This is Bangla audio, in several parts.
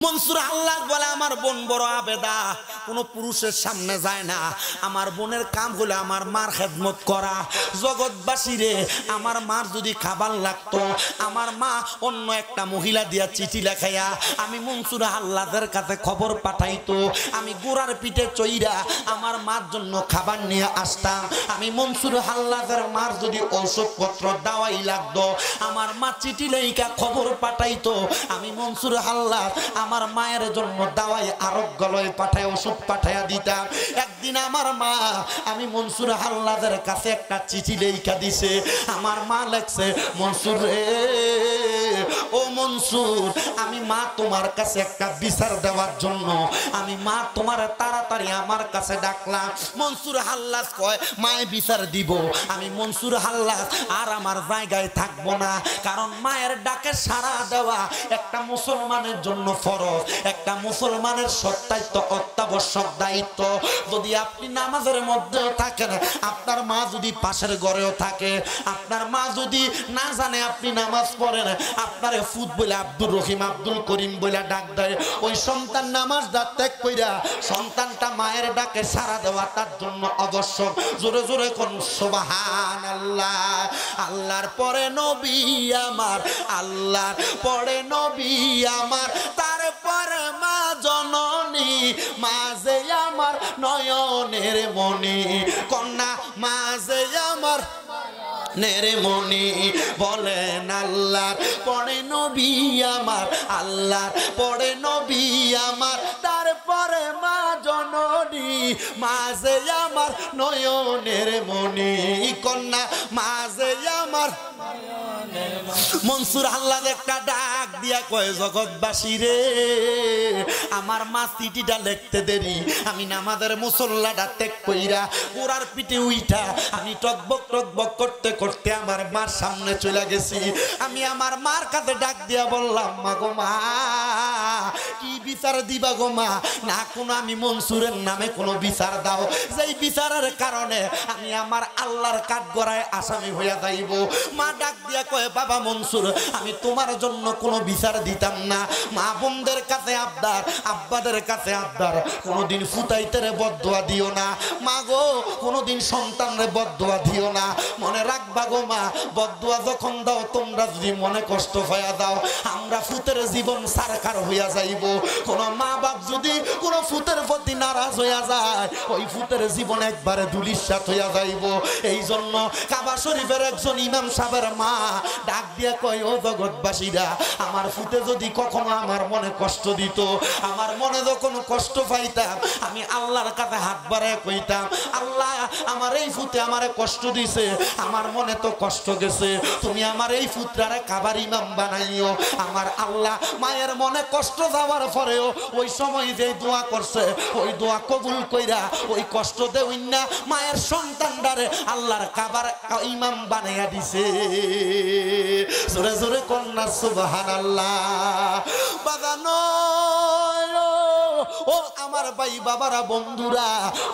মনসুর আল্লাহ বলে আমার বোন বড় আবেদা, কোনো পুরুষের সামনে যায় না। আমার বোনের কাম হলো আমার মার খেদমত করা। জগৎবাসী রে, আমার মার যদি খাবার লাগতো, আমার মা অন্য একটা মহিলা দিয়া চিঠি লেখাইয়া আমি মনসুর আল্লাহদের কাছে খবর পাঠাইতো। আমি গোড়ার পিঠে চইরা আমার মার জন্য খাবার নিয়ে আসতাম। আমি মনসুর আল্লাহদের মার যদি ঔষধপত্র দাওয়াই লাগতো, আমার মা চিঠি লেখা খবর পাঠাইতো। আমি মনসুর আল্লাহ আমার মায়ের জন্য দাওয়াই আরোগ্যলয় পাঠায় ওষুধ পাঠাইয়া দিতাম। একদিন আমার মা আমি মনসুর আল্লাহদের কাছে একটা চিঠি লেখা দিছে। আমার মা লেখছে, মনসুর রে, ও মনসুর, আমি মা তোমার কাছে একটা বিচার দেওয়ার জন্য আমি মা তোমার তাড়াতাড়ি আমার কাছে ডাকলাম। মনসুর আল্লাহ কয় মায়ে বিচার দিব। আমি মনসুর আল্লাহ আর আমার জায়গায় থাকবো না, কারণ মায়ের ডাকে সাড়া দেওয়া একটা মুসলমানের জন্য ফরজ, একটা মুসলমানের সত্যায়িত অত্যাবশ্যক দায়িত্ব। যদি আপনি নামাজের মধ্যেও থাকেন, আপনার মা যদি পাশের ঘরেও থাকে, আপনার মা যদি না জানে আপনি নামাজ পড়েন, আপনার ফুট বলে আব্দুর রহিম আব্দুল করিম বলে ডাক দেয়, ওই সন্তান নামাজ ত্যাগ কইরা সন্তানটা মায়ের ডাকে সাড়া দেওয়া তার জন্য আবশ্যক। জোরে জোরে কোন সুবহানাল্লাহ। আল্লাহর পরে নবী আমার, আল্লাহর পরে নবী আমার, তারপরে মা জননী, মাঝে আমার নয়নের মনি, কন্যা মাঝে আমার নেরে মনি। বলেন আল্লাহর পরে নবী আমার, আল্লাহর পরে নবী আমার, তারপরে মা জননী, মাঝে আমার নয়নের মনি, কন্যা মাঝে আমার। মনসুর আল্লাহ একটা ডাক দিয়া কয়, জগৎবাসী রে, আমার মা চিঠিটা লিখতে দেরি, আমি নামাজের মুসল্লাটা ত্যাগ কইরা ওরার পিঠে উইঠা আমি টকবক টকবক করতে করতে আমার মার সামনে চলে গেছি। আমি আমার মার কাছে ডাক দিয়া বললাম, মা গো মা, কি বিচার দিবা গো মা? না কোনো আমি মনসুরের নামে কোনো বিচার দাও, যেই বিচারের কারণে আমি আমার আল্লাহর কাঠগড়ায় আসামি হইয়া যাইব। মা ডাক দিয়া কয়, বাবা মনসুর, আমি তোমার জন্য কোনো বিচার দিতাম না। মা বোনদের কাছে আবদার, আব্বাদের কাছে আবদার, কোনোদিন ফুতাইতেরে বদদোয়া দিও না। মা গো, কোনোদিন সন্তানরে বদদোয়া দিও না। মনে রাখবা গো মা, বদদোয়া যখন দাও তোমরা যদি মনে কষ্ট হইয়া দাও, আমরা ফুতের জীবন সারকার হইয়া যাইব। কোন মা বাপ যদি কোন ফুতের প্রতি নারাজ হইয়া যায়, ওই ফুতের জীবন একবারে ধুলিস্যাৎ হইয়া যাইব। এই জন্য কাবা শরীফের একজন ইমাম সাহেবের মা ডাক দিয়ে কয়, ও জগৎবাসীরা, আমার ফুতে যদি কখনো আমার মনে কষ্ট দিত, আমার মনে যখন কষ্ট পাইতাম, আমি আল্লাহর কাছে হাত বাড়ায় কইতাম, আল্লাহ আমার এই ফুতে আমারে কষ্ট দিছে, আমার মনে তো কষ্ট গেছে, তুমি আমার এই ফুতরারে কাবার ইমাম বানাইও। আমার আল্লাহ মায়ের মনে কষ্ট যাওয়ার পরেও ওই সময় যে দোয়া করছে, ওই দোয়া কবুল কইরা ওই কষ্ট দেই না মায়ের সন্তানটারে আল্লাহর কাবার ইমাম বানাইয়া দিছে। জোরে জোরে কন্যা সুবহানাল্লাহ। বাগানো ও আমার ভাই বাবারা, বন্ধুরা,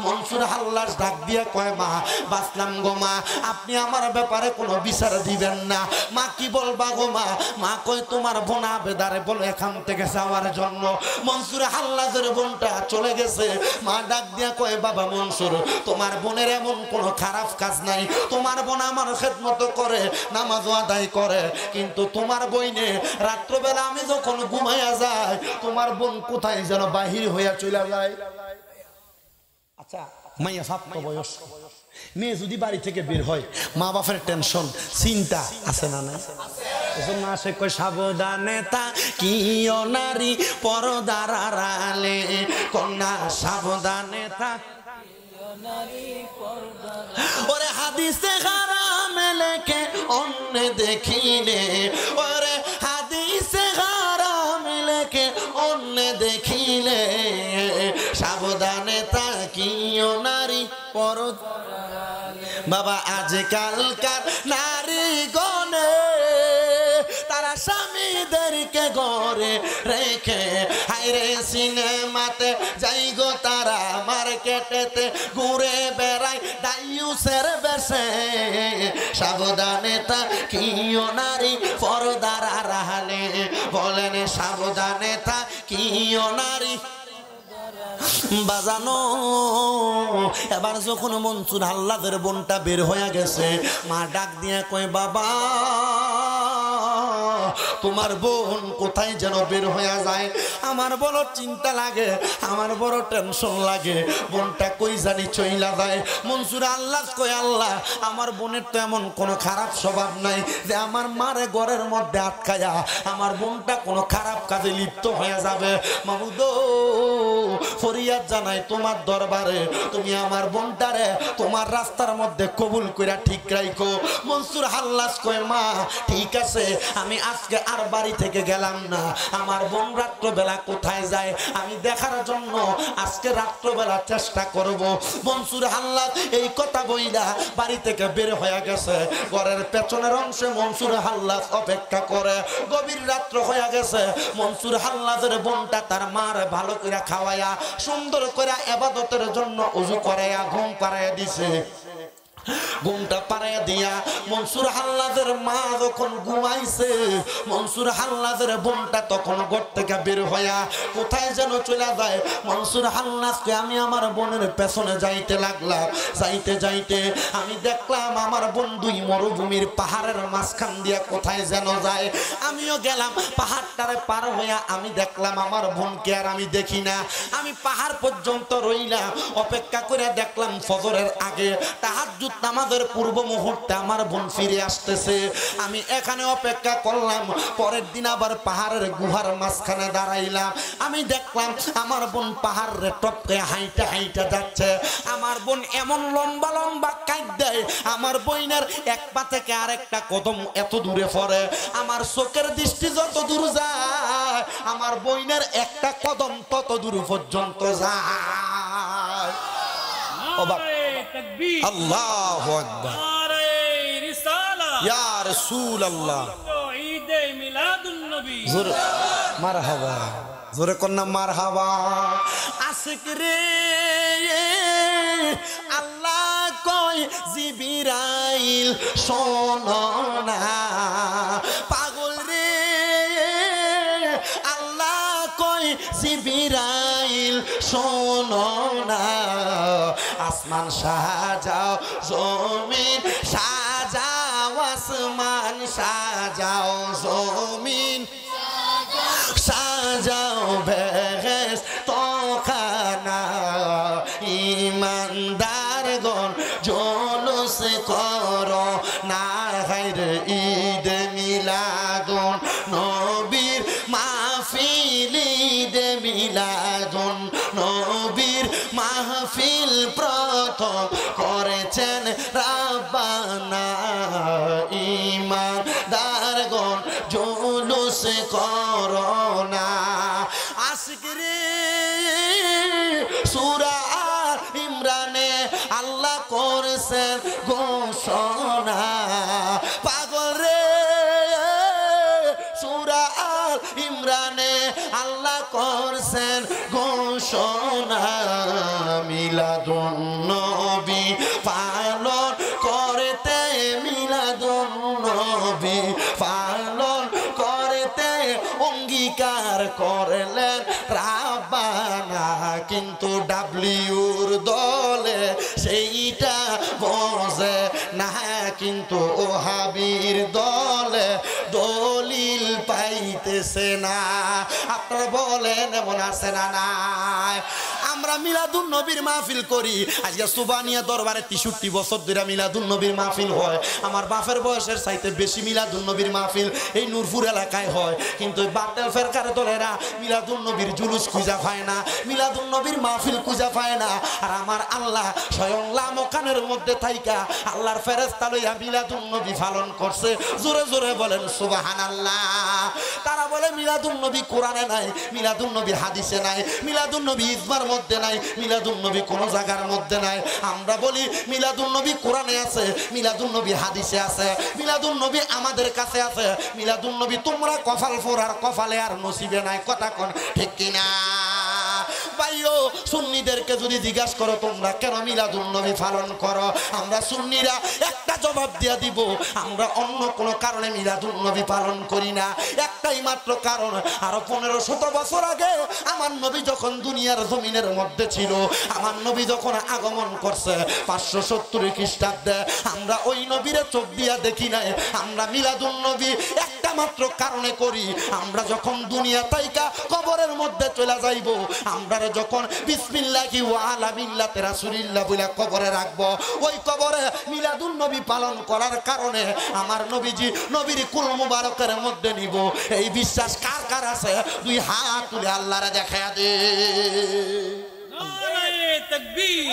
মনসুর আল্লাহ ডাক দিয়া কয়, মা বাঁচলাম গো মা, আপনি আমার ব্যাপারে কোনো বিচার দিবেন না। মা কি বলবা গো মা? মা কয়, তোমার বোন আবেদারে বলো এখান থেকে যাওয়ার জন্য। মনসুর আল্লাহর বোনটা চলে গেছে। মা ডাক দিয়া কয়, বাবা মনসুর, তোমার বোনের এমন কোনো খারাপ কাজ নাই, তোমার বোন আমার খেদমত করে, নামাজ আদায় করে, কিন্তু তোমার বইনে রাত্রবেলা আমি যখন ঘুমাইয়া যাই, তোমার বোন কোথায় যেন বাহির হইয়া চলে যায়। আচ্ছা, মাইয়া সাপ্ত বয়স মেয়ে যদি বাড়ি থেকে বের হয়, মা বাপের টেনশন চিন্তা আছে না? নাই? এজন্য আসে কয়, সাবধানে থাকিও নারী পরদার আড়ালে, কন্যা সাবধানে থাকিও নারী পরদার। ওরে হাদিসে হারামে লেখে অন্য দেখিলে, ওরে হাদিসে হারামে লেখে অন্য দেখিলে, সাবধানে থাকিও নারী পরদার। বাবা আজকালকার নারী গণে তারা স্বামীদেরকে ঘরে রেখে হাইরে সিনেমাতে যাই গো, তারা মার্কেটেতে ঘুরে বেড়ায় দায়ুসের বেশে, সাবধানে থাকিও নারী পর্দার আড়ালে বলেন সাবধানে থাকিও নারী বাজানো এবার যখন মনসুর আহ্লাদের বোনটা বের হয়ে গেছে মা ডাক দিয়ে কয় বাবা তোমার বোন কোথায় যেন বের হয়ে যায় আমার বড় চিন্তা লাগে আমার বড় টেনশন লাগে বোনটা কই জানি চইলা যায় মনসুর আল্লাহ কয় আল্লাহ আমার বোনের তো এমন কোনো খারাপ স্বভাব নাই যে আমার মারে ঘরের মধ্যে আটকায়া আমার বোনটা কোনো খারাপ কাজে লিপ্ত হয়ে যাবে মাহমুদ ফরিয়াদ জানাই তোমার দরবারে তুমি আমার বোনটারে তোমার রাস্তার মধ্যে কবুল কইরা ঠিক রাখো মনসুর আল্লাহ কয় মা ঠিক আছে আমি আজকে আর বাড়ি থেকে গেলাম না আমার বোন রাত্রবেলা কোথায় যায় আমি দেখার জন্য আজকে রাত্রবেলা চেষ্টা করব মনসুর আল্লাহ এই কথা বইলা বাড়ি থেকে বের হয়ে গেছে ঘরের পেছনের অংশে মনসুর আল্লাহ অপেক্ষা করে গভীর রাত্র হয়ে গেছে মনসুর আল্লাহের বোনটা তার মার ভালো করে খাওয়ায়া সুন্দর করে ইবাদতের জন্য ওযু করায়া ঘুম পাড়াইয়া দিছে ঘুমটা পাড়াইয়া দিয়া মনসুর আহ্লাদের মা যখন ঘুমাইছে মনসুর আহ্লাদের বোনটা তখন ঘর থেকে বের হইয়া কোথায় যেন চলে যায় মনসুর আহ্লাদকে আমি আমার বোনের পেছনে যাইতে লাগলাম যাইতে যাইতে আমি দেখলাম আমার বোন দুই মরুভূমির পাহাড়ের মাঝখান দিয়া কোথায় যেন যায় আমিও গেলাম পাহাড়টারে পার হইয়া আমি দেখলাম আমার বোনকে আর আমি দেখি না আমি পাহাড় পর্যন্ত রইলাম অপেক্ষা করে দেখলাম ফজরের আগে তাহাজ্জুদ নামাজের পূর্ব মুহূর্তে আমার বোন ফিরে আসতেছে আমি এখানে অপেক্ষা করলাম পরের দিন আবার পাহাড়ের গুহার মাঝখানে দাঁড়াইলাম আমি দেখলাম আমার বোন পাহাড়ে টপকে হাইটা হাইটা যাচ্ছে আমার বোন এমন লম্বা লম্বা কাইট দেয় আমার বোনের এক পা থেকে আরেকটা কদম এত দূরে পড়ে আমার চোখের দৃষ্টি যত দূর যায় আমার বোনের একটা কদম তত দূর পর্যন্ত যায় আল্লাহু আকবার নারে রিসালাত ইয়া রাসূলুল্লাহ ঈদ মিলাদুন নবী জোরে মারহাবা জোরে কন্না মারহাবা আশিক রে আল্লাহ কয় জিবরাইল শোনো না পাগল রে আল্লাহ কয় জিবরাইল শোনো না আসমান সাজাও জমিন সাজাও আসমান সাজাও জমিন সাজাও বেহেশত খানা ইমানদার গণ জুলুস করো না হায়রে ঈদ মিলাদুন নবীর মাহফিল ঈদ মিলাদুন নবীর মাহফিল প্রথম করেছেন রাব্বানা ইমানদারগণ জুলুস করো না আশিক রে সূরা আল ইমরানে আল্লাহ করেছেন ঘোষণা পাগল রে সূরা আল ইমরানে আল্লাহ করেছেন ঘোষণা মিলাদুন নবী পালন করতে মিলাদুন নবী পালন করতে অঙ্গীকার করলেন রাব্বানা কিন্তু ডাব্লিউর দলে সেইটা বোঝে না কিন্তু ওহাবির দলে দলিল পাইতেছে না আপনারা বলেন এমন আছে না নাই আমরা মিলাদুন নবীর মাহফিল করি আজকে সুবানিয়া দরবারে 63 বছর ধরে মিলাদুন নবীর মাহফিল হয় আমার বাপের বয়সের চাইতে বেশি মিলাদুন নবীর মাহফিল এই নূরপুর এলাকায় হয় কিন্তু বাতিল ফেরকার দলেরা মিলাদুন নবীর জুলুস খুঁজা পায় না মিলাদুন নবীর মাহফিল খুঁজা পায় না আর আমার আল্লাহ স্বয়ং লামকানের মধ্যে থাইকা আল্লাহর ফেরেশতা লইয়া মিলাদুন নবী পালন করছে জোরে জোরে বলেন সুবহানাল্লাহ তারা বলে মিলাদুন নবী কোরআনে নাই মিলাদুন নবী হাদিসে নাই মিলাদুন নবী ইজমার মধ্যে নাই মিলাদুন নবী কোন জায়গার মধ্যে নাই আমরা বলি মিলাদুন নবী কোরআনে আছে মিলাদুন নবী হাদিসে আছে মিলাদুন নবী আমাদের কাছে আছে মিলাদুন নবী তোমরা কপাল ফোরার কপালে আর নসিবে নাই কথা কোন ঠিক কিনা ভাইও সুন্নিদেরকে যদি জিজ্ঞাসা করো তোমরা কেন মিলাদুন নবী পালন করো, আমরা সুন্নিরা একটা জবাব দিয়ে দিব, আমরা অন্য কোনো কারণে মিলাদুন নবী পালন করি না। একটাই মাত্র কারণ, আরো 1500 বছর আগে আমার নবী যখন দুনিয়ার জমিনের মধ্যে ছিল, আমার নবী যখন আগমন করছে 570 খ্রিস্টাব্দে, আমরা ওই নবীরে চোখ দিয়া দেখি নাই। আমরা মিলাদুন নবী একটা মাত্র কারণে করি, আমরা যখন দুনিয়া তাইকা কবরের মধ্যে চলে যাইব, আমরা যখন বিসমিল্লাহি ওয়া আলা মিল্লাতি রাসূলিল্লাহ বলে কবরে রাখবো, ওই কবরে মিলাদুন নবী পালন করার কারণে আমার নবীজি নবীর কুল মুবারকের মধ্যে নিব। এই বিশ্বাস কার কার আছে? দুই হাত তুলে আল্লাহরে দেখায়া দে। নারায়ে তাকবীর,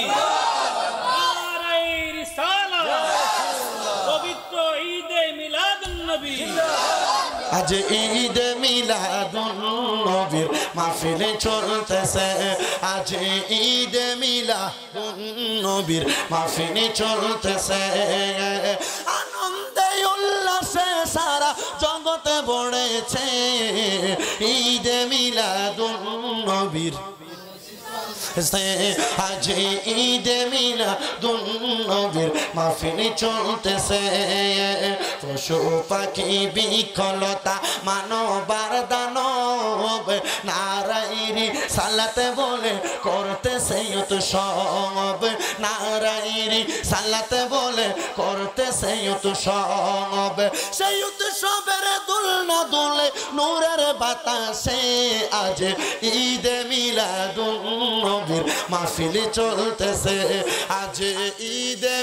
নারায়ে রিসালাত, পবিত্র ঈদে মিলাদুন নবী। আজ ঈদে মিলাদুন নবীর মাহফিল চলতেছে, আজ ঈদে মিলাদুন নবীর মাহফিল চলতেছে, আনন্দে উল্লাসে সারা জগতে ভরেছে, ঈদে মিলাদুন নবীর আজ ঈদে মিলাদুন নবীর মাহফিল চলতেছে। পশু পাখি বিকলতা মানবার দানব নারায়ণী সালাতে বলে করতেছে উৎসব, নারায়ণী সালাতে বলে করতেছে উৎসব। সেই উৎসবের দুলনা দুলে নূরের বাতাসে আজ ঈদে মিলাদুন নবীর মাহফিল চলতেছে, আজ ঈদে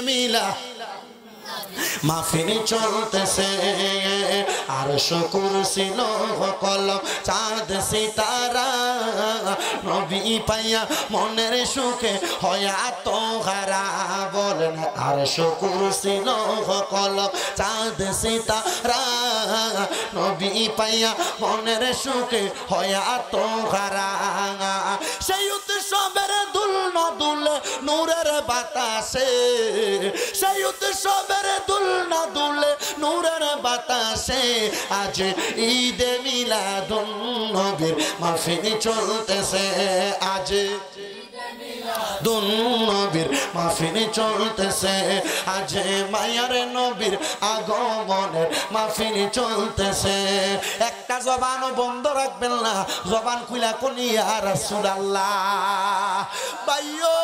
মাহফিল চলতেছে। আর কুরসি লৌহ কলম চাঁদ সিতারা নবী পাইয়া মনের সুখে হয়া তো হারা, বলেন আর কুরসি লৌহ কলম চাঁদ সিতারা নবী পাইয়া মনের সুখে হয়া তো হারা। সেই উৎসবের দুলনা দুলে নূরের বাতাসে, সেই উৎসবের দুলনা দুলে নূরের বাতাসে আজ ঈদে মিলাদুন নবীর মাহফিল চলতেছে, আজ দুন নবীর মাহফিল চলতেছে, আজ মায়ার নবীর আগমনের মাহফিল চলতেছে। একটা জবানও বন্ধ রাখবেন না, জবান খুলা কোনি ইয়া রাসূলুল্লাহ। ভাইও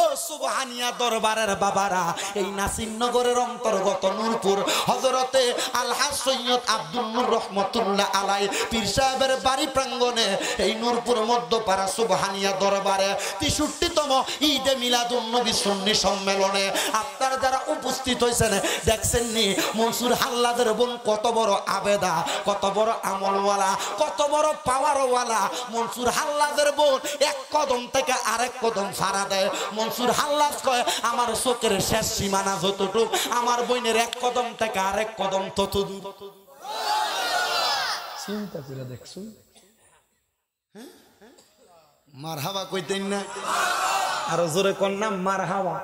ও সুবহানিয়া দরবারের বাবারা, এই নাসিরনগরের অন্তর্গত নূরপুর হযরতে আলহাজ সৈয়দ আব্দুল নূর রহমাতুল্লাহ আলাই পীর সাহেবের বাড়ি প্রাঙ্গণে এই নূরপুর মধ্যপাড়া সুবহানিয়া দরবারে 63তম ঈদে মিলাদুন নবী সুন্নি সম্মেলনে আপনারা যারা উপস্থিত হয়েছেন দেখছেন নি মনসুর হাল্লাদের বোন কত বড় আবেদা, কত বড় আমলওয়ালা, কত বড় পাওয়ারওয়ালা। মনসুর হাল্লাদের বোন এক কদম থেকে আরেক কদম ফাড়া দেয়। মনসুর হাল্লাদ কয় আমার চোখের শেষ সীমানা যতটুক, আমার বোনের এক কদম থেকে আরেক কদম ততদূর। চিন্তা করে দেখছো, মারহাবা কইতেন না, আরো জোরে কন্যা মারহাবা।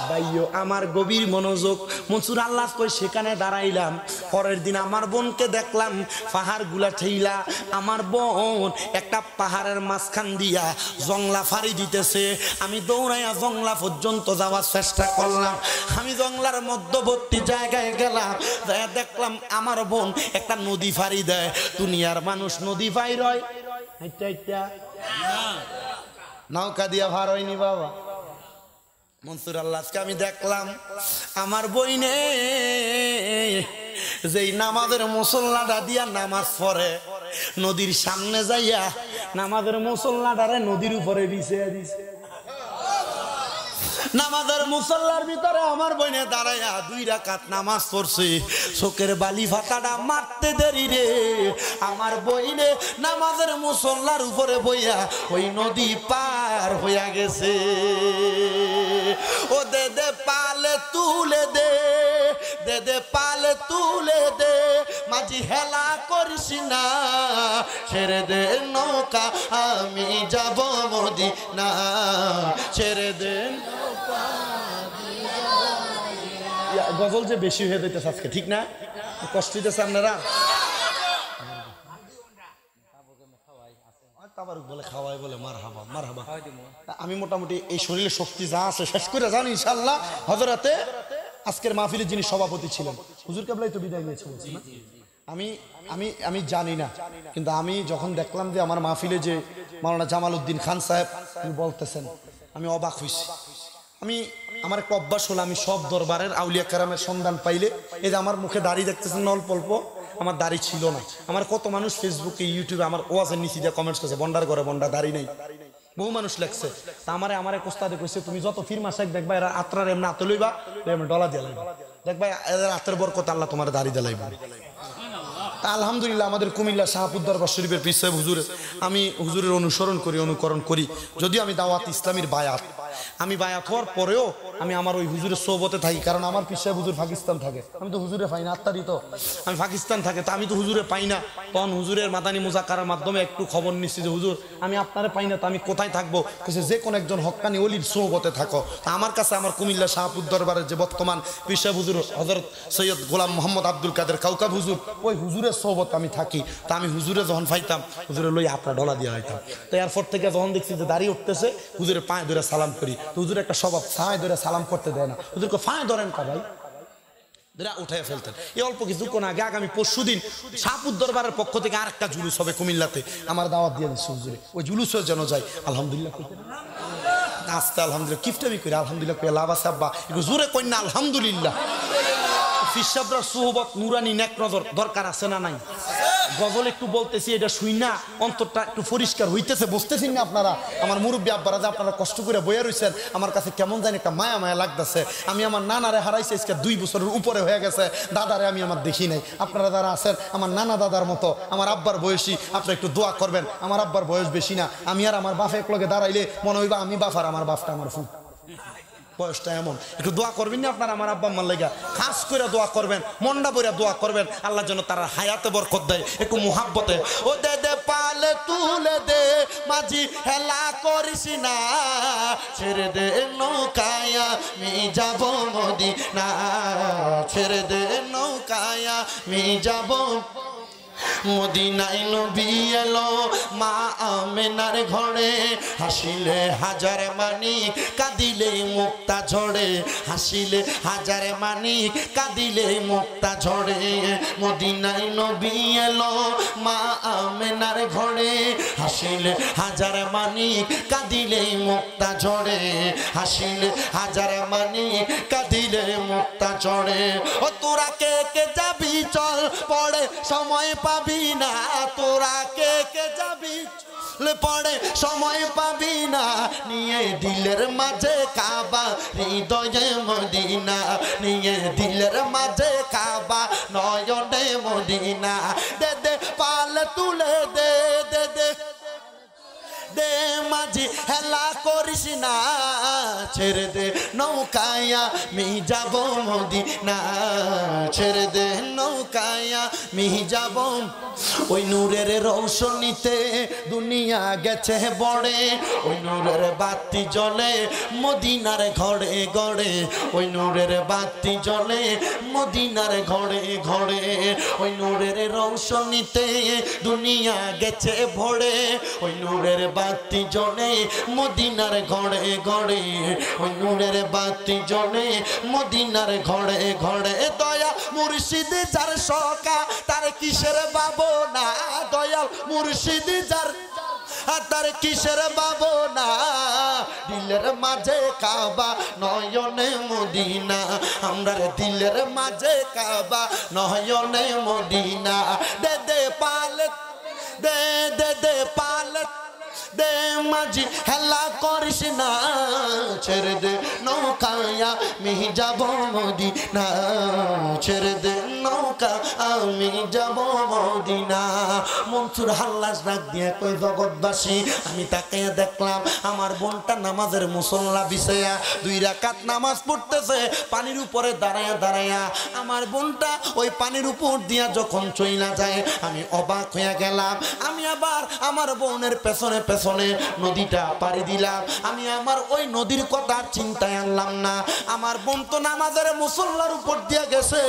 ভাইও আমার গভীর মনোযোগ, মনসুর আল্লাহ কই সেখানে দাঁড়াইলাম। পরের দিন আমার বোনকে দেখলাম পাহাড় গুলা ঠেইলা আমার বোন একটা পাহাড়ের মাঝখান দিয়া জংলা ফাড়ি দিতেছে। আমি দৌড়াইয়া জংলা পর্যন্ত যাওয়ার চেষ্টা করলাম। আমি জংলার মধ্যবর্তী জায়গায় গেলাম, দেখলাম আমার বোন একটা নদী ফাড়ি দেয়। দুনিয়ার মানুষ নদী ফাইর হয় নৌকা দিয়া ভার হয়নি বাবা। মনসুর আল্লাহকে আমি দেখলাম আমার বইনে যেই নামাজের মুসল্লাটা দিয়া নামাজ পড়ে নদীর সামনে যাইয়া নামাজের মুসল্লাটারে নদীর উপরে বিছিয়ে দিছে। নামাজের মুসল্লার ভিতরে আমার বইনে দাঁড়াইয়া 2 রাকাত নামাজ পড়ছে। চোখের বালি ফাটাটা মারতে দেরি রে, আমার বইনে নামাজের মুসল্লার উপরে বইয়া ওই নদী পার হইয়া গেছে। ও দে দে পালে তুলে দে, দে দে পালে তুলে দে, মাঝি হেলা করিস না, ছেড়ে দে নৌকা আমি যাব মদিনা, ছেড়ে দে। গজল যে বেশি হয়ে যেতেছে আজকে, ঠিক না? কষ্ট দিতেছে আপনারা। তাবারুক বলে খাওয়াই বলে মারহাবা মারহাবা। আমি মোটামুটি এই শরীরে শক্তি যা আছে শেষ করে জানি ইনশাআল্লাহ। হযরতে আজকের মাহফিলের যিনি সভাপতি ছিলেন হুজুর কেবলাই তো বিদায় নিয়েছে বলছি না। আমি জানি না, কিন্তু আমি যখন দেখলাম যে আমার মাহফিলে যে মাওলানা জামাল উদ্দিন খান সাহেব উনি বলতেছেন, আমি অবাক হইছি। আমার একটা অভ্যাস হলো, আমি সব দরবারের আউলিয়া কেরামের সন্ধান পাইলে, এই যে আমার মুখে দাড়ি দেখতেছেন না অল্প অল্প, আমার দাড়ি ছিল না। আমার কত মানুষ ফেসবুকে ইউটিউবে আমার ওয়াজের নিচে দিয়ে কমেন্টস করছে, বন্ডার করে বন্ডা দাড়ি নেই, বহু মানুষ লেখছে। তা আমারে কোস্তাদে কইছে, তুমি যত ফিরমা শেখ দেখবা এরা আত্রার এমনি আত লইবা, এমনি ডলা দিয়ে লাইবা, দেখবা এদের আত্রের বরকত আল্লাহ তোমার দাড়ি দিয়ে লাইবা। তা আলহামদুলিল্লাহ আমাদের কুমিল্লা শাহপুর দরবার শরীফের পীর সাহেব হুজুর, আমি হুজুরের অনুসরণ করি, অনুকরণ করি। যদিও আমি দাওয়াত ইসলামীর বায়াত, আমি বায়াত হওয়ার পরেও আমি আমার ওই হুজুরের সোহবতে থাকি, কারণ আমার পীর সাহেব হুজুর পাকিস্তান থাকে, আমি তো হুজুরে পাই না, আত্মারই তো আমি পাকিস্তান থাকে, তো আমি তো হুজুরে পাই না। তখন হুজুরের মাদানী মুজাক্কারার মাধ্যমে একটু খবর নিচ্ছি যে হুজুর আমি আপনারে পাই না, তো আমি কোথায় থাকবো? কইছে যে কোনো একজন হক্কানি ওলির সোহবতে থাকো। তা আমার কাছে আমার কুমিল্লা শাহপুর দরবারের যে বর্তমান পীর সাহেব হুজুর হযরত সৈয়দ গোলাম মোহাম্মদ আব্দুল কাদের কাউকাব হুজুর, ওই হুজুরের সোহবত আমি থাকি। তা আমি হুজুরে যখন পাইতাম হুজুরে লই আপনার ডলা দিয়ে হইতাম। তো এরপর থেকে যখন দেখছি যে দাঁড়িয়ে উঠতেছে, হুজুরের পায়ে ধরে সালাম করি। তো হুজুর একটা স্বভাব, পায়ে ধরে সালাম করতে দেয় না, হুজুরকে পায়ে ধরেন কা ভাই, উঠাই ফেলতেন। এই অল্প কিছুক্ষণ আগে আগামী পরশুদিন শাহপুর দরবারের পক্ষ থেকে আরেকটা জুলুস হবে কুমিল্লাতে, আমার দাওয়াত দিয়ে দিচ্ছে হুজুরে, ওই জুলুসে যেন যায়। আলহামদুলিল্লাহ আস্তে আলহামদুলিল্লাহ কিফটামি করে আলহামদুলিল্লাহ কই লাভ আছে আব্বা, একটু জোরে কই না আলহামদুলিল্লাহ। ফিসাবরা সুহবত নুরানি নেক নজর দরকার আছে না নাই? গজল একটু বলতেছি, এটা শুই না অন্তরটা একটু পরিষ্কার হইতেছে, বুঝতেছেন না আপনারা? আমার মুরব্বী আব্বারা যে আপনারা কষ্ট করে বইয়া রয়েছেন, আমার কাছে কেমন জানি একটা মায়া মায়া লাগতেছে। আমি আমার নানারে হারাইছি আজকে 2 বছরের উপরে হয়ে গেছে, দাদারে আমি আমার দেখি নাই। আপনারা যারা আছেন আমার নানা দাদার মতো, আমার আব্বার বয়সী, আপনারা একটু দোয়া করবেন। আমার আব্বার বয়স বেশি না, আমি আর আমার বাপ একলগে দাঁড়াইলে মনে হইবা আমি বাপ আর আমার বাপটা আমার ফুট, বয়সটা এমন। একটু দোয়া করবেন না আপনারা আমার আব্বা আম্মার লাগা, খাস করে দোয়া করবেন, মন্ডা বইরা দোয়া করবেন, আল্লাহ যেন তারা হায়াতে বরকত দেয়, একটু মুহাব্বতে। ও দে দে পালে তুলে দে মাঝি হেলা করিস না, ছেড়ে দে নৌকায়া মি যাব মদিনা, ছেড়ে দে নৌকায়া মি যাব মদিনায়। নবী এলো মা আমেনার ঘরে, হাসিলে হাজার মানিক কাঁদিলে মুক্তা ঝরে, হাসিলে হাজার মানিক কাঁদিলে মুক্তা ঝরে। মদিনায় নবী এলো মা আমেনার ঘরে, হাসিলে হাজার মানিক কাঁদিলে মুক্তা ঝরে, হাসিলে হাজার মানিক কাঁদিলে মুক্তা ঝরে। ও তোরা কে কে যাবি চল, পড়ে সময় পাবি না, তোরা কে কে যাবি পড়ে সময় পাবি না, নিয়ে দিলের মাঝে কাবা হৃদয়ে মদিনা, নিয়ে দিলের মাঝে কাবা নয়নে মদিনা। দে দে পাল তুলে দে দে দে দে মাঝি হেলা করিস না, ছেড়ে দে নৌকায়া মি যাব মদিনা, ছেড়ে দে নৌকায়া মি যাব। ওই নূরের রৌশনীতে দুনিয়া গেছে বড়ে, ওই নূরের বাতি জ্বলে মদিনার ঘরে ঘরে, ওই নূরের বাতি জ্বলে মদিনার ঘরে ঘরে। ওই নূরের রৌশনীতে দুনিয়া গেছে ভরে, ওই নূরের বাতি জ্বলে মদিনার ঘরে ঘরে, ওই নূরের বাতি জ্বলে মদিনার ঘরে ঘরে। দয়া মুর্শিদ যার সকা তার কিসের বাবো না, দয়াল মুর্শিদ যার তার কিসের বাবো না, দিলের মাঝে কাবা নয়নে মদিনা, আমরা দিলের মাঝে কাবা নয়নে মদিনা। দে দে পাল দে দে দে পাল দে মাঝি হেলা করিস না, ছেড়ে দে নৌকায়া মি যাব মদিনা, ছেড়ে দে নৌকা আমি যাব মদিনা। মনসুর হাল্লাস ডাক দিয়ে কই জগৎবাসী, আমি তাকে দেখলাম আমার বোনটা নামাজের মুসল্লা বিছায়া 2 রাকাত নামাজ পড়তেছে, পানির উপরে দাঁড়ায়া দাঁড়ায়া। আমার বোনটা ওই পানির উপর দিয়া যখন চইলা যায়, আমি অবাক হয়ে গেলাম। আমি আবার আমার বোনের পেছনে পেছনে নদীটা পাড়ি দিলাম। আমি আমার ওই নদীর কথা চিন্তায় আনলাম না। আমার বোন তো নামাজের মুসল্লার উপর দিয়ে গেছে,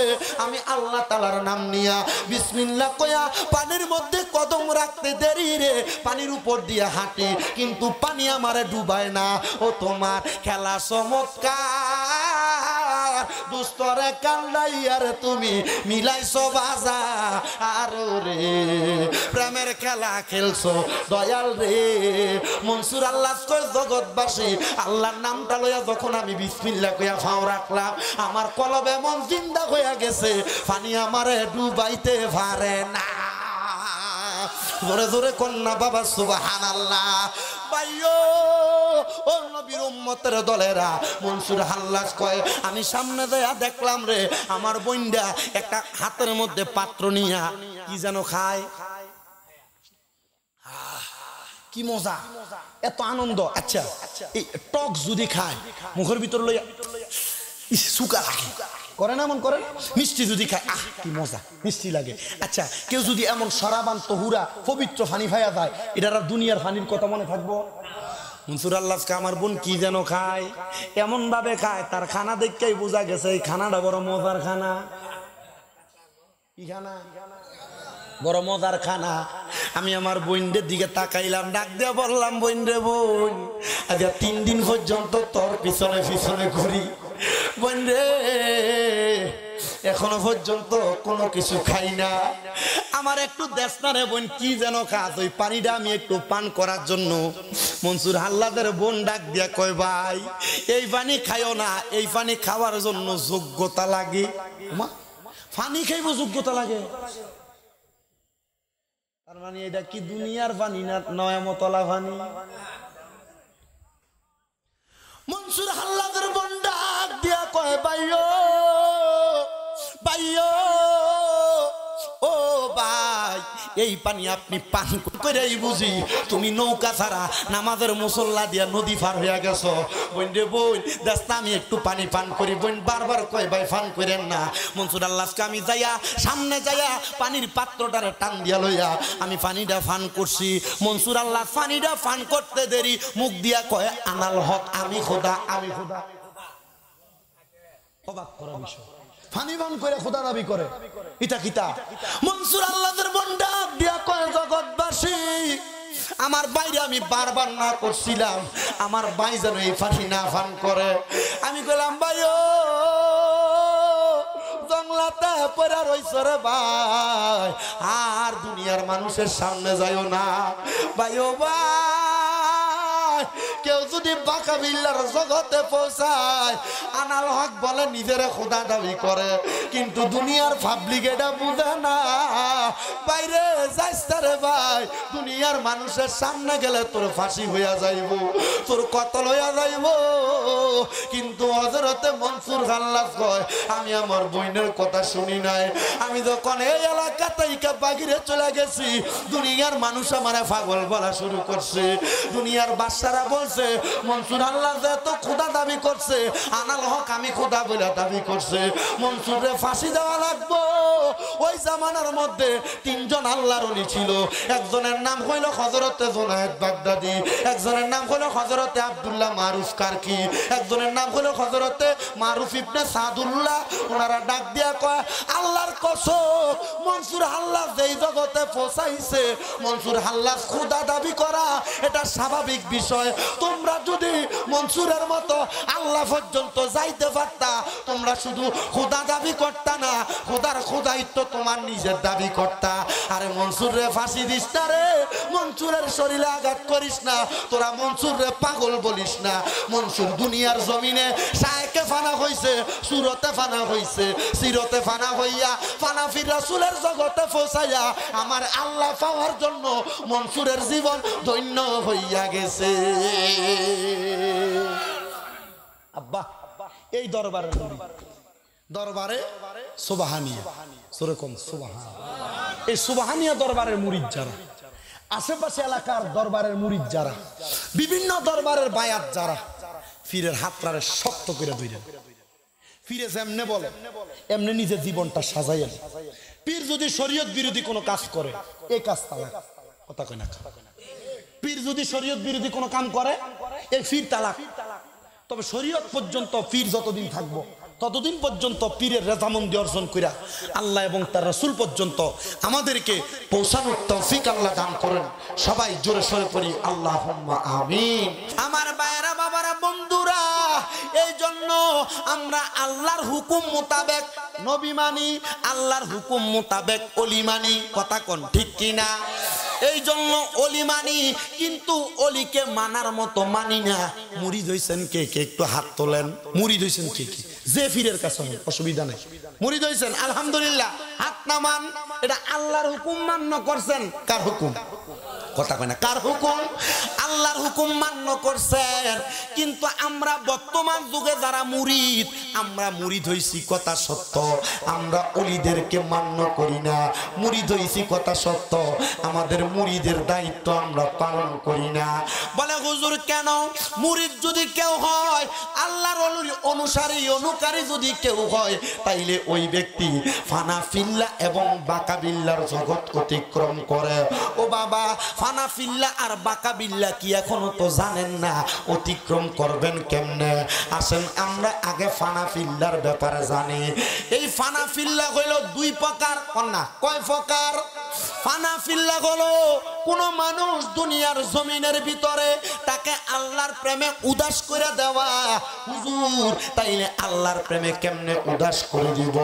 আমি আল্লাহ তাআলার নাম নিয়া বিসমিল্লাহ কয়া পানির মধ্যে কদম রাখতে দেরি রে পানির উপর দিয়ে হাঁটি, কিন্তু পানি আমারে ডুবায় না। ও তোমার খেলা চমৎকার, দুস্তরে কান্দাইয়ার তুমি মিলাইছো বাজার রে, প্রেমের খেলা খেলছো দয়াল রে। মনসুর আল্লাহ কয় জগৎবাসী আল্লাহর নামটা লইয়া যখন আমি বিসমিল্লাহ কইয়া ফাও রাখলাম, আমার কলবে মন জিন্দা হইয়া গেছে, পানি আমারে ডুবাইতে পারে না। জোরে জোরে কন্যা বাবা সুবহানাল্লাহ। ভাইও ও নবীর উম্মতের দলেরা, মনসুর হাল্লাস কয় আমি সামনে যাইয়া দেখলাম রে আমার বইন্ডা একটা হাতের মধ্যে পাত্র নিয়া কি যেন খায়। কি মজা, এত আনন্দ। আচ্ছা এই টক যদি খায় মুখের ভিতর লইয়া সুকা লাগে, করে না এমন করে? মিষ্টি যদি খায় আহ কি মজা, মিষ্টি লাগে। আচ্ছা কেউ যদি এমন সারাবান তহুরা পবিত্র ফানি ভাইয়া যায়, এটার আর দুনিয়ার ফানির কথা মনে থাকবো? মনসুর আল্লাহ আমার বোন কি যেন খায়, এমন ভাবে খায় তার খানা দেখেই বোঝা গেছে এই খানাটা বড় মজার খানা। কি খানা? বড় মজার খানা। আমি আমার বোনদের দিকে তাকাইলাম, ডাক দিয়ে বললাম বোন রে বোন, আজ 3 দিন পর্যন্ত তোর পিছনে পিছনে ঘুরি, বোন রে এখনো পর্যন্ত কোনো কিছু খাই না, আমার একটু দেশ না রে বোন, কি যেন খাস ওই পানিটা আমি একটু পান করার জন্য। মনসুর হাল্লাদের বোন ডাক দিয়া কয় ভাই এই পানি খাইও না, এই পানি খাওয়ার জন্য যোগ্যতা লাগে। পানি খাইব যোগ্যতা লাগে? তার মানে এটা কি দুনিয়ার পানি না নয়ামতলা পানি? মনসুর হাল্লাদের বোন ডাক দিয়া কয় ভাইও ভাইও ও ভাই এই পানি আপনি পান করেই বুঝি তুমি নৌকা ছাড়া নামাজের মুসল্লা দিয়া নদী পার হইয়া গেছো। বোন রে বোন দেশটা আমি একটু পানি পান করি। বোন বারবার কয় ভাই পান করেন না। মনসুর আল্লাহকে আমি যাইয়া সামনে যাইয়া পানির পাত্রটারে টান দিয়া লইয়া আমি পানিটা পান করছি। মনসুর আল্লাহ পানিটা পান করতে দেরি মুখ দিয়া কয় আনাল হক আমি খোদা, আমি খোদা। অবাক করা বিষয়, পানি পান করে খোদা দাবি করে, ইটা কিতা? মনসুর আল্লাহর বোন ডাক দিয়া কয় জগৎবাসী আমার বাইরে আমি বারবার না করছিলাম আমার ভাই যেন এই পানি না পান করে। আমি কইলাম ভাই ও জংলাতে পড়া রইছ রে ভাই, আর দুনিয়ার মানুষের সামনে যাইও না ভাই ও ভাই। কেউ যদি বাঁকা বিল্লার জগতে পৌঁছায় আনাল হক বলে নিজের খোদা দাবি করে, কিন্তু দুনিয়ার পাবলিক এটা বুঝে না। বাইরে যাইস রে ভাই, দুনিয়ার মানুষের সামনে গেলে তোর ফাঁসি হইয়া যাইব, তোর কতল হইয়া যাইব। কিন্তু হযরতে মনসুর হাল্লাস কয় আমি আমার বোনের কথা শুনি নাই, আমি যখন এই এলাকা থেকে বাগিরে চলে গেছি দুনিয়ার মানুষ আমারে পাগল বলা শুরু করছে। দুনিয়ার বাদশারা বলছে মনসুর আল্লাহ যেহেতু খোদা দাবি করছে আনাল হক আমি খোদা বলে দাবি করছে, মনসুরে ফাঁসি দেওয়া লাগবো। ওই জামানার মধ্যে 3 জন আল্লাহর ওলি ছিল, একজনের নাম হইল হযরতে জুনায়েদ বাগদাদি, একজনের নাম হইল হযরতে আব্দুল্লাহ মারুফ কারকি, একজনের নাম হইল হযরতে মারুফ ইবনে সাদুল্লাহ। ওনারা ডাক দিয়া কয় আল্লাহর কসম মনসুর হাল্লাস যেই জগতে পৌঁছাইছে, মনসুর হাল্লাস খোদা দাবি করা এটা স্বাভাবিক বিষয়। তোমরা যদি মনসুরের মতো আল্লাহ পর্যন্ত যাইতে পারতা, তোমরা শুধু খোদা দাবি করতা না, খোদার খোদাইত্ব তোমার নিজের দাবি করতা। আরে মনসুর রে ফাঁসি দিস না রে, মনসুরের শরীরে আঘাত করিস না, তোরা মনসুর রে পাগল বলিস না। মনসুর দুনিয়ার জমিনে শায়েকে ফানা হইছে, সুরতে ফানা হইছে, সিরতে ফানা হইয়া ফানা ফির রাসূলের জগতে পৌঁছাইয়া আমার আল্লাহ পাওয়ার জন্য মনসুরের জীবন ধন্য হইয়া গেছে। আব্বা এই দরবারের দরবারে সুবহানিয়া সেরকম সুবহান, এই সুবহানিয়া দরবারের মুরিদ যারা, আশেপাশে এলাকার দরবারের মুরিদ যারা, বিভিন্ন দরবারের বায়াত যারা, পীরের হাতটারে শক্ত করে ধইরেন। পীরে যেমনে বলে এমনি নিজের জীবনটা সাজাইয়েন। পীর যদি শরীয়ত বিরোধী কোনো কাজ করে এই কাজ তালাক, কথা কয় না। পীর যদি শরীয়ত বিরোধী কোনো কাম করে এই পীর তালাক। তবে শরীয়ত পর্যন্ত পীর যতদিন থাকবো ততদিন পর্যন্ত পীরের রেজামন্দি অর্জন কইরা আল্লাহ এবং তার রাসূল পর্যন্ত আমাদেরকে পৌঁছানোর তৌফিক আল্লাহ দান করেন। সবাই জোরে সরে পড়ি আল্লাহুম্মা আমিন। আমার ভাইরা বাবারা বন্ধুরা, এই জন্য আমরা আল্লাহর হুকুম মোতাবেক নবী মানি, আল্লাহর হুকুম মোতাবেক ওলি মানি। কথা কোন ঠিক কিনা? এই জন্য ওলি মানি, কিন্তু ওলিকে মানার মতো মানি না। মুরিদ হইছেন কে কে একটু হাত তোলেন। মুরিদ হইছেন কে কে? যে পীরের কাছে অসুবিধা নেই। মুরিদ হইছেন আলহামদুলিল্লাহ, হাত নামান। এটা আল্লাহর হুকুম মান্য করছেন। কার হুকুম? কথা কয় না, কার হুকুম? আল্লাহর হুকুম মান্য করছেন। কিন্তু আমরা বর্তমান যুগে যারা মুরিদ, আমরা মুরিদ হইছি কথা সত্য, আমরা ওলিদেরকে মান্য করি না। মুরিদ হইছি কথা সত্য, আমাদের মুরিদের দায়িত্ব আমরা পালন করি না। বলে হুজুর কেন? মুরিদ যদি কেউ হয়, আল্লাহর ওলির অনুসারী অনুকারী যদি কেউ হয়, তাইলে ওই ব্যক্তি ফানা ফিল্লা এবং বাকা বিল্লার জগৎ অতিক্রম করে। ও বাবা, ফানা ফিল্লা আর বাকা বিল্লা কি এখনো তো জানেন না? অতিক্রম করবেন কেমনে? আসেন আমরা আগে ফানা ফিল্লার ব্যাপারে জানি। এই ফানা ফিল্লা হইল দুই প্রকার। না, কয় প্রকার? ফানা ফিল্লা হলো কোন মানুষ দুনিয়ার জমিনের ভিতরে তাকে আল্লাহর প্রেমে উদাস করে দেওয়া। হুজুর তাইলে আল্লাহর প্রেমে কেমনে উদাস করে দিব?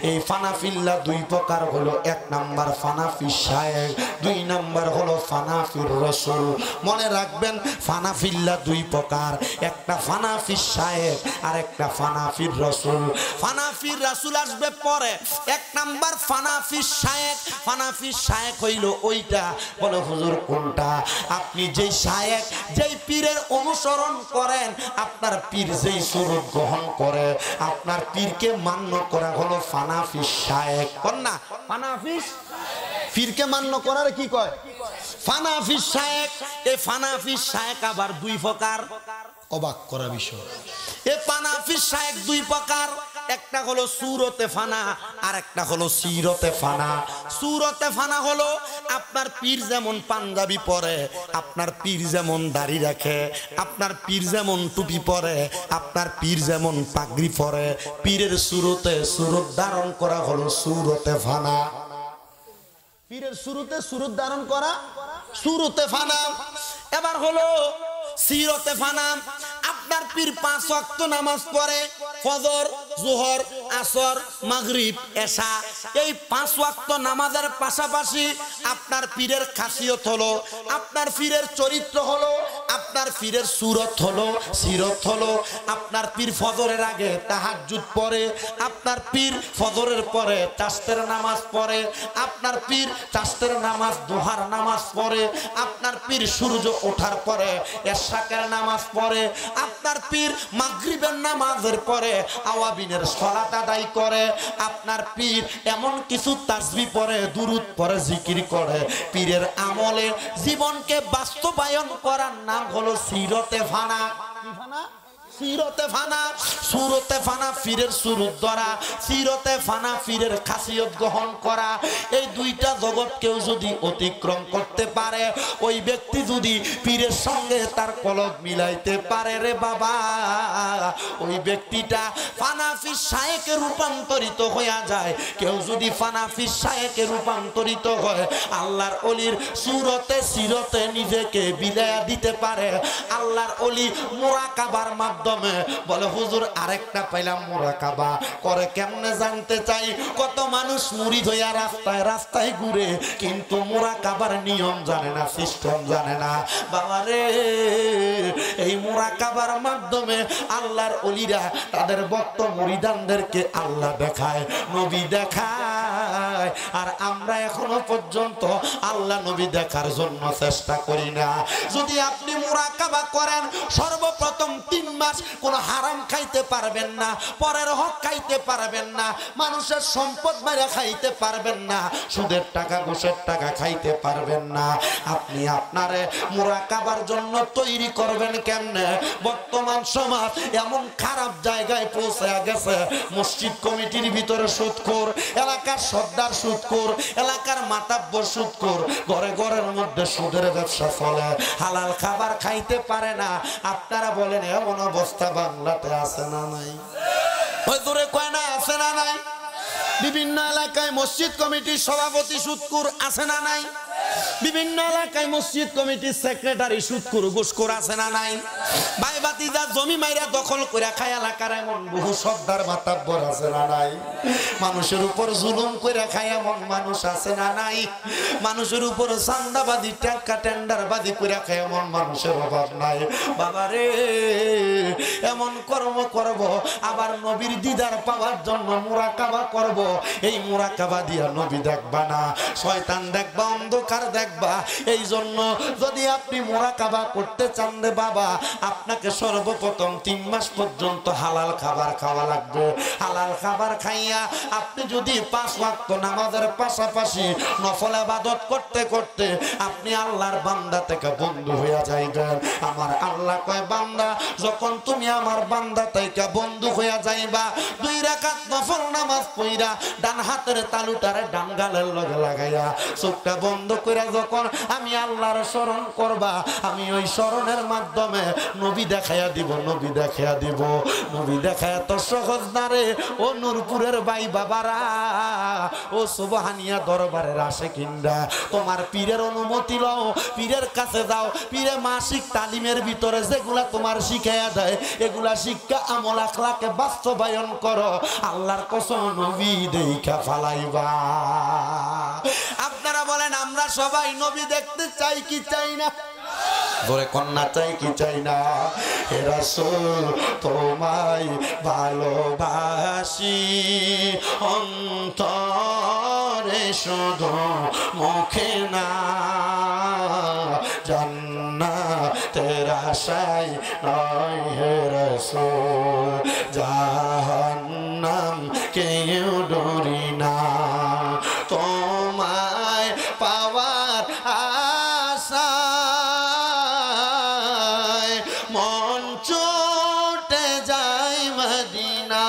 এই ফানা ফিল্লা দুই প্রকার হলো, এক নাম্বার ফানাফি শায়েখ, দুই নাম্বার হলো ফানাফির রাসূল। মনে রাখবেন ফানাফিল্লা দুই প্রকার, একটা ফানাফি শায়েখ আর একটা ফানাফির রাসূল। ফানাফির রাসূল আসবে পরে। এক নাম্বার ফানাফি শায়েখ। ফানাফি শায়েখ হইল ওইটা। বলে হুজুর কোনটা? আপনি যেই শায়েখ, যেই পীরের অনুসরণ করেন, আপনার পীর যেই সুরত গ্রহণ করে, আপনার পীরকে মান্য করা হলো ফানাফি শায়েখ। কোন না? ফানাফি পীরকে মান্য করার কি কয়? ফানাফি শায়েখ। এই ফানাফি শায়েখ আবার দুই প্রকার। অবাক করা বিষয়, এই ফানাফি শায়েখ দুই প্রকার। একটা হলো সুরতে ফানা আর একটা হলো সিরতে ফানা। সুরতে ফানা হলো আপনার পীর যেমন পাঞ্জাবি পরে, আপনার পীর যেমন দাড়ি রাখে, আপনার পীর যেমন টুপি পরে, আপনার পীর যেমন পাগড়ি পরে, পীরের সুরতে সুরত ধারণ করা হলো সুরতে ফানা। পীরের সুরতে সুরত ধারণ করা সুরতে ফানা। এবার হলো সিরতে ফানা। আপনার পীর 5 ওয়াক্ত নামাজ পড়ে, ফজর, যোহর, আসর, মাগরিব, এশা। এই 5 ওয়াক্ত নামাজের পাশাপাশি আপনার পীরের খাসিয়ত হলো, আপনার পীরের চরিত্র হলো, আপনার পীরের সুরত হলো, সিরত হলো। আপনার পীর ফজরের আগে তাহাজ্জুদ পড়ে, আপনার পীর ফজরের পরে তাসতের নামাজ পড়ে, আপনার পীর তাসতের নামাজ দুহার নামাজ পড়ে, আপনার পীর সূর্য ওঠার পরে এশাকের নামাজ পড়ে, আপনার পীর মাগরিবের নামাজের পরে আওয়াবিনের সালাত আদায় করে, আপনার পীর এমন কিছু তাসবিহ পড়ে, দুরূদ পড়ে, জিকির করে। পীরের আমলে জীবনকে বাস্তবায়ন করার নাম হলো সিরতে ফানা। কি ফানা? সিরতে ফানা। সুরতে ফানা পীরের সুরত ধরা, সিরতে ফানা পীরের খাসিয়ত গ্রহণ করা। এই দুইটা জগৎ কেউ যদি অতিক্রম করতে পারে, ওই ব্যক্তি যদি পীরের সঙ্গে তার কলব মিলাইতে পারে, রে বাবা, ওই ব্যক্তিটা ফানাফি শায়েখে রূপান্তরিত হয়ে যায়। কেউ যদি ফানাফি শায়েখে রূপান্তরিত হয়, আল্লাহর ওলির সুরতে সিরতে নিজেকে বিদায় দিতে পারে। আল্লাহর ওলি মুরাকাবার মাধ্যমে। বলে হুজুর আরেকটা পাইলাম, মুরাকাবা করে কেমনে জানতে চাই। কত মানুষ মুরিদ হইয়া রাস্তায় রাস্তায় ঘুরে, কিন্তু মুরাকাবার নিয়ম জানে না, সিস্টেম জানে না। বাবা রে, এই মুরাকাবার মাধ্যমে আল্লাহর ওলিরা তাদের ভক্ত মুরিদানদেরকে আল্লাহ দেখায়, নবী দেখায়। আর আমরা এখনো পর্যন্ত আল্লাহ নবী দেখার জন্য চেষ্টা করি না। যদি আপনি মুরাকাবা করেন, সর্বপ্রথম 3 মাস কোন হারাম খাইতে পারবেন না, পরের হক খাইতে পারবেন না, মানুষের সম্পদ মেরে খাইতে পারবেন না, সুদের টাকা ঘুষের টাকা খাইতে পারবেন না। আপনি আপনারে মুরাকাবার জন্য তৈরি করবেন কেমনে? বর্তমান সমাজ এমন খারাপ জায়গায় পৌঁছে গেছে, মসজিদ কমিটির ভিতরে সুদখোর, এলাকার সর্দার সুদখোর, এলাকার মাতাব্বর সুদখোর, ঘরে ঘরের মধ্যে সুদের ব্যবসা চলে, হালাল খাবার খাইতে পারে না। আপনারা বলেন এমন অবস্থা বাংলাতে আছে না নাই? ওই দূরে কয় না আছে না নাই? বিভিন্ন এলাকায় মসজিদ কমিটির সভাপতি সুদখোর আছে না নাই? বিভিন্ন এলাকায় মসজিদ কমিটির সেক্রেটারি সুদখোর ঘুষখোর আছে না নাই? ভাই ভাতিজা জমি মাইরা দখল করে খায় এলাকার এমন বহু সর্দার মাতাব্বর আছে না নাই? মানুষের উপর জুলুম করে খায় এমন মানুষ আছে না নাই? মানুষের উপর চান্দাবাদী টাকা টেন্ডারবাদী করে খায় এমন মানুষের অভাব নাই। বাবারে এমন কর্ম করব, আবার নবীর দিদার পাওয়ার জন্য মুরাকাবা করব। এই মুরাকাবা দিয়া নবী দেখবা না, শয়তান দেখবা, অন্ধকার দেখবা। এই জন্য যদি আপনি মুরাকাবা করতে চান রে বাবা, আপনাকে সর্বপ্রথম 3 মাস পর্যন্ত হালাল খাবার খাওয়া লাগবে। হালাল খাবার খাইয়া আপনি যদি 5 ওয়াক্ত নামাজের পাশাপাশি নফল ইবাদত করতে করতে আপনি আল্লাহর বান্দা থেকে বন্ধু হয়ে যাইবেন। আমার আল্লাহ কয়, বান্দা যখন তুমি আমার বান্দা থেকে বন্ধু হয়ে যাইবা, 2 রাকাত নফল নামাজ পড়া ডান হাতের তালুটারে ডান গালের লগে লাগাইয়া চোখটা বন্ধ করে যখন আমি আল্লাহর স্মরণ করবা, আমি ওই স্মরণের মাধ্যমে নবী দেখাইয়া দিব, নবী দেখাইয়া দিব। নবী দেখায় তো সহজ না রে ও নূরপুরের ভাই বাবারা, ও সুবহানিয়া দরবারের আশিকিনরা, তোমার পীরের অনুমতি লও, পীরের কাছে যাও, পীরে মাসিক তালিমের ভিতরে যেগুলা তোমার শিখাইয়া দেয় এগুলা শিক্ষা আমল আখলাকে বাস্তবায়ন করো। আল্লাহর কসম নবী দেখা ফালাইবা। আপনারা বলেন আমরা সবাই নবী দেখতে চাই কি চাই না? ধরে কন্যা চাই কি চাই না? হে রাসূল তোমায় ভালোবাসি অন্তরে শুধু মুখে না, জান্নাতের আশায় নয় হে রাসূল, জাহান্নাম কেউ ডরি না। তোমায় পাওয়ার আশায় মন ছুটে যায় মদিনা,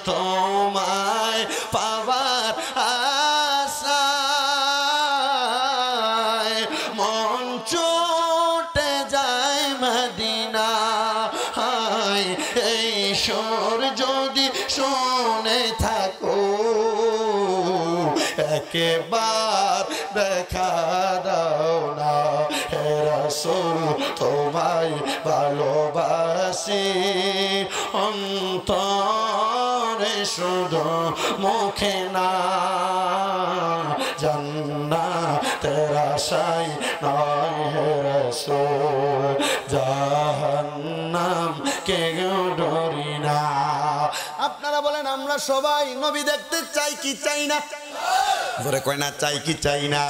তোমায় পাওয়ার আশায় মন ছুটে যায় মদিনা। এই সুর যদি শুনে থাকো একেবার দেখা দাও না। হে রাসূল তোমায় ভালোবাসি অন্তরে শুধু মুখে না, জান্নাতের আশায় নয় হে রাসূল, জাহান্নাম কেউ ডরি না। আপনারা বলেন আমরা সবাই নবী দেখতে চাই কি চাই না? ধরে কয় না চাই কি চাই না?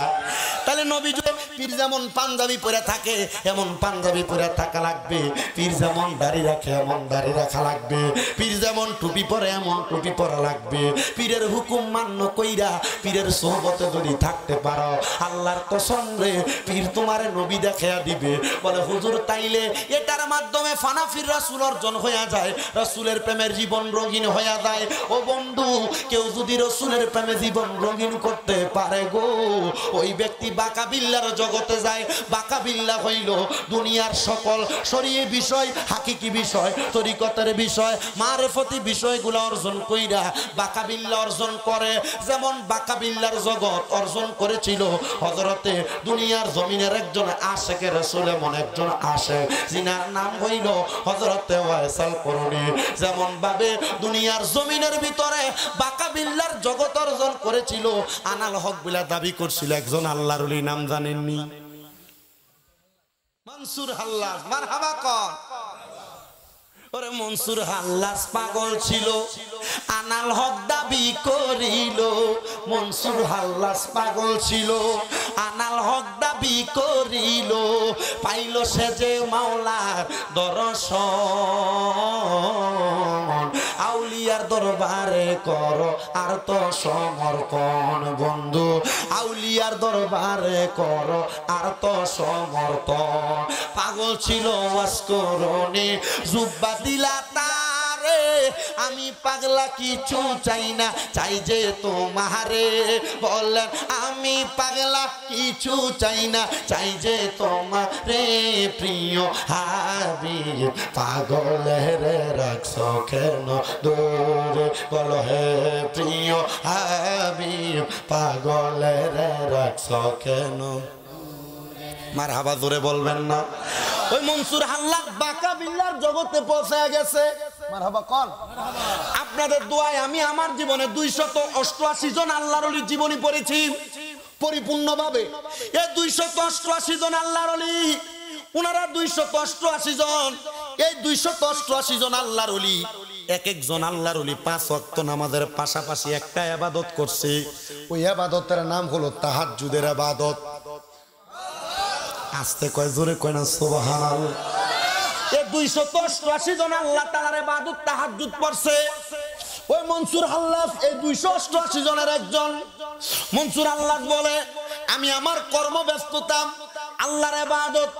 তাহলে নবী পীর যেমন পাঞ্জাবি পরে থাকে এমন পাঞ্জাবি পরে থাকা লাগবে, পীর যেমন দাড়ি রাখে এমন দাড়ি রাখা লাগবে, পীর যেমন টুপি পরে এমন টুপি পরা লাগবে। পীরের হুকুম মান্য কইরা পীরের সোহবতে যদি থাকতে পারো, আল্লাহর কসম রে পীর তোমারে নবী দেখাইয়া দিবে। বলে হুজুর তাইলে এটার মাধ্যমে ফানাফির রাসূল অর্জন হয়ে যায়, রাসূলের প্রেমের জীবন রঙিন হয়ে যায়। ও বন্ধু, কেউ যদি রাসূলের প্রেমে জীবন রঙিন করতে পারে গো, ওই ব্যক্তি বাঁকা বিল্লার জগতে যায়। বাঁকা বিল্লা হইল দুনিয়ার সকল শরীয়ী বিষয়, হাকিকি বিষয়, তরিকতের বিষয়, মারেফতি বিষয়গুলো অর্জন কইরা বাঁকা বিল্লা অর্জন করে। যেমন বাঁকা বিল্লার জগৎ অর্জন করেছিল হযরতে দুনিয়ার জমিনের একজন আশেকে রাসূল, এমন একজন আশেক যিনার নাম হইল হযরতে ওয়াইসাল করুনি। যেমন ভাবে দুনিয়ার জমিনের ভিতরে বাঁকা বিল্লার জগৎ অর্জন করেছিল আনাল হক বিলা দাবি করছিল একজন আল্লাহর ওলি, নাম জানেননি? মনসুর হাল্লাজ। মারহাবা কোন? ওরে মনসুর হাল্লাজ পাগল ছিল, আনাল হক দাবি করিল। মনসুর হাল্লাজ পাগল ছিল, আনাল হক দাবি দাবি করিল, পাইল সে যে মাওলার দর্শন। আউলিয়ার দরবারে করো আর তো সমর্পণ বন্ধু, আউলিয়ার দরবারে করো আর তো সমর্পণ। পাগল ছিল ওয়াসকরণে জুব্বা দিলা তারে, আমি পাগলা কিছু চাই না, চাই যে তোমারে। বলেন আমি পাগলা কিছু চাই না, চাই যে তোমারে। প্রিয় হাবিব পাগলের রাখছো কেন দূরে, বলো হে প্রিয় হাবিব পাগলের রাখছো কেন। মারহাবা জোরে বলবেন না? ওই মনসুর হাল্লাদ বাঁকা বিল্লার জগতে পৌঁছে গেছে। মারহাবা কোন? আপনাদের দোয়ায় আমি আমার জীবনে 288 জন আল্লাহর ওলির জীবনী পড়েছি পরিপূর্ণভাবে। এই 288 জন আল্লাহর ওলি, ওনারা 288 জন। এই 288 জন আল্লাহর ওলি, এক একজন আল্লাহর ওলি 5 ওয়াক্ত নামাজের পাশাপাশি একটা ইবাদত করছে। ওই ইবাদতের নাম হলো তাহাজ্জুদের ইবাদত। আস্তে কয় জোরে কয় না সুবহানাল্লাহ। এই 288 জন আল্লাহ তাআলার ইবাদত তাহাজ্জুদ পড়ছে। ওই মনসুর হাল্লাদ এই 288 জনের একজন। মনসুর হাল্লাদ বলে, আমি আমার কর্মব্যস্ততা, আল্লাহর ইবাদত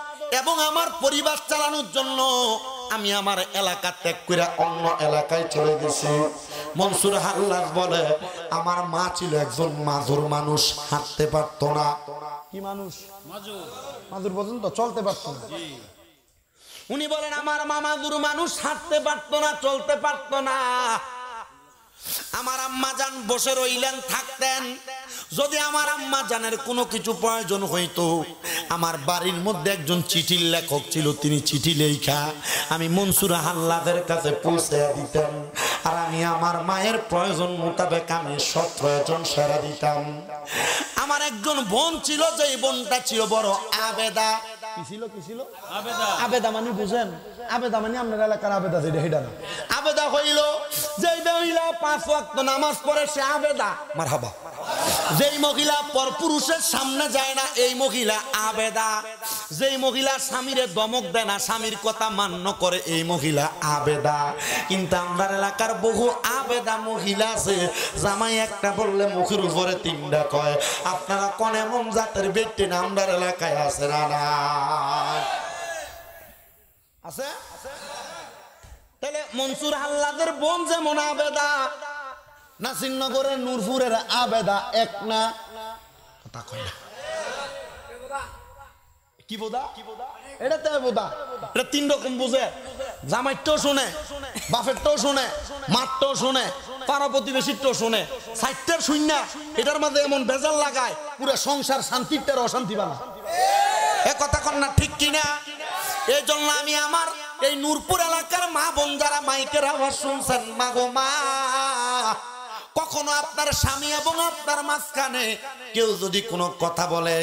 এবং আমার পরিবার চালানোর জন্য আমি আমার এলাকা ত্যাগ করে অন্য এলাকায় চলে গেছি। মনসুর হাল্লাদ বলে, আমার মা ছিল একজন মাজুর মানুষ, হাঁটতে পারতো না। কি মানুষ? মাজুর পর্যন্ত চলতে পারতো না। উনি বলেন আমার মা মাজুর মানুষ, হাঁটতে পারতো না, চলতে পারতো না। আমার আম্মা জান বসে রইলেন, থাকতেন। যদি আমার আম্মা জানের কোনো কিছু প্রয়োজন হইতো, আমার বাড়ির মধ্যে একজন চিঠির লেখক ছিল, তিনি চিঠি লেখা আমি মনসুর হাল্লাদের কাছে পৌঁছে দিতাম। আর আমি আমার মায়ের প্রয়োজন মোতাবেক আমি সব প্রয়োজন সেরা দিতাম। আমার একজন বোন ছিল, যে বোনটা ছিল বড় আবেদা। কি ছিল? কি ছিল? আবেদা। আবেদা মানে বুঝেন? আবেদা মানে আপনার এলাকার আবেদা যেটা, সেটা না। আবেদা হইল যেই মহিলা 5 ওয়াক্ত নামাজ পড়ে সে আবেদা। মারহাবা। যেই মহিলা পরপুরুষের সামনে যায় না এই মহিলা আবেদা। যেই মহিলা স্বামীরে দমক দেয় না, স্বামীর কথা মান্য করে, এই মহিলা আবেদা। কিন্তু আমার এলাকার বহু আবেদা মহিলা আছে, জামাই একটা বললে মুখের উপরে 3টা কয়। আপনারা কোন এমন জাতের ব্যক্তি না আমার এলাকায় আছে না? না আছে? তাহলে মনসুর হাল্লাদের বোন যেমন আবেদা, নাসিরনগরের নূরপুরের আবেদা এক না? কথা কয় না। কি বোদা? এটা তো বোদা। এটা 3 রকম বুঝে। জামাইটাও শুনে, বাপেরটাও শুনে, মারটাও শুনে, পাড়া প্রতিবেশীরটাও শুনে। 4টার শূন্য এটার মধ্যে এমন বেজাল লাগায়, পুরো সংসার শান্তিটার অশান্তি বানা। এ কথা কন না, ঠিক কিনা? এই জন্য আমি আমার এই নূরপুর এলাকার মা বোন যারা মাইকের আওয়াজ শুনছেন, মা গো মা, কখনো আপনার স্বামী এবং আপনার মাঝখানে কেউ যদি কোনো কথা বলে,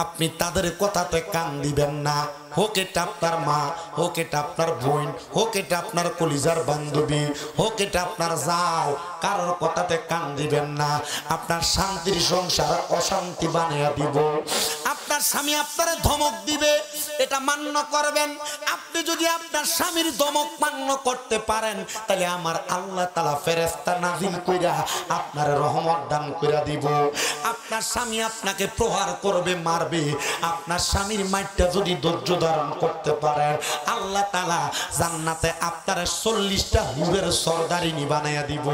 আপনি তাদের কথাতে কান দিবেন না। হোক এটা আপনার মা, হোক এটা আপনার বোন, হোক এটা আপনার কলিজার বান্ধবী, হোক এটা আপনার জাল, কারোর কথাতে কান দিবেন না। আপনার শান্তির সংসার অশান্তি বানিয়ে দিব। আপনার স্বামী আপনার ধমক দিবে, এটা মান্য করবেন। আপনি যদি আপনার স্বামীর ধমক মান্য করতে পারেন, তাহলে আমার আল্লাহ তাআলা ফেরেশতা নাজিল কইরা আপনার রহমত দান কইরা দিব। আপনার স্বামী আপনাকে প্রহার করবে, মারবে, আপনার স্বামীর মাইরটা যদি ধৈর্য ধারণ করতে পারেন, আল্লাহ তাআলা জান্নাতে আপনার 40টা হুরের সরদারিনী বানাইয়া দিব।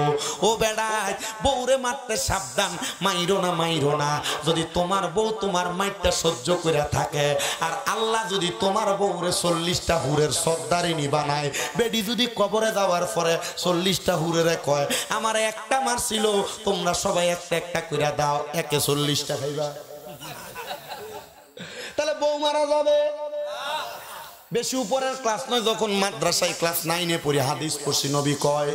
ও বেড়াই, বউরে মারতে সাবধান, মাইরো না, মাইরো না। যদি তোমার বউ তোমার মাইরটা সহ্য করে থাকে, আর আল্লাহ যদি তোমার বউরে 40টা হুরের সর্দারিনী বানায়, বেডি যদি কবরে যাওয়ার পরে 40টা হুরেরে কয় আমার একটা মারছিল, তোমরা সবাই একটা একটা করে দাও, একে 40টা খাইবা, তাহলে বউ মারা যাবে। বেশি উপরের ক্লাস নয়, যখন মাদ্রাসায় ক্লাস 9-এ পড়ি হাদিস পড়ছি, নবী কয়